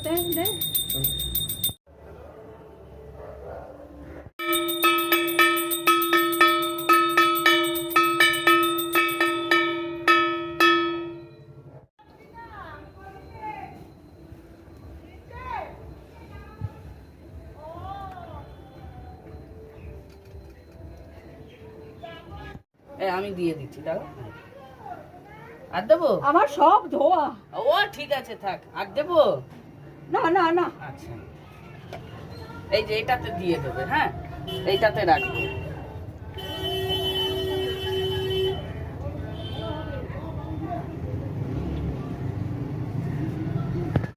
দে দে। আমি দিয়ে দিচ্ছি, দাঁড়া। আর দেবো? আমার সব ধোয়া। ও ঠিক আছে, থাক। আর দেবো? না না না। আচ্ছা, এই যে এটাতে দিয়ে দেবে, হ্যাঁ, এইটাতে রাখবে।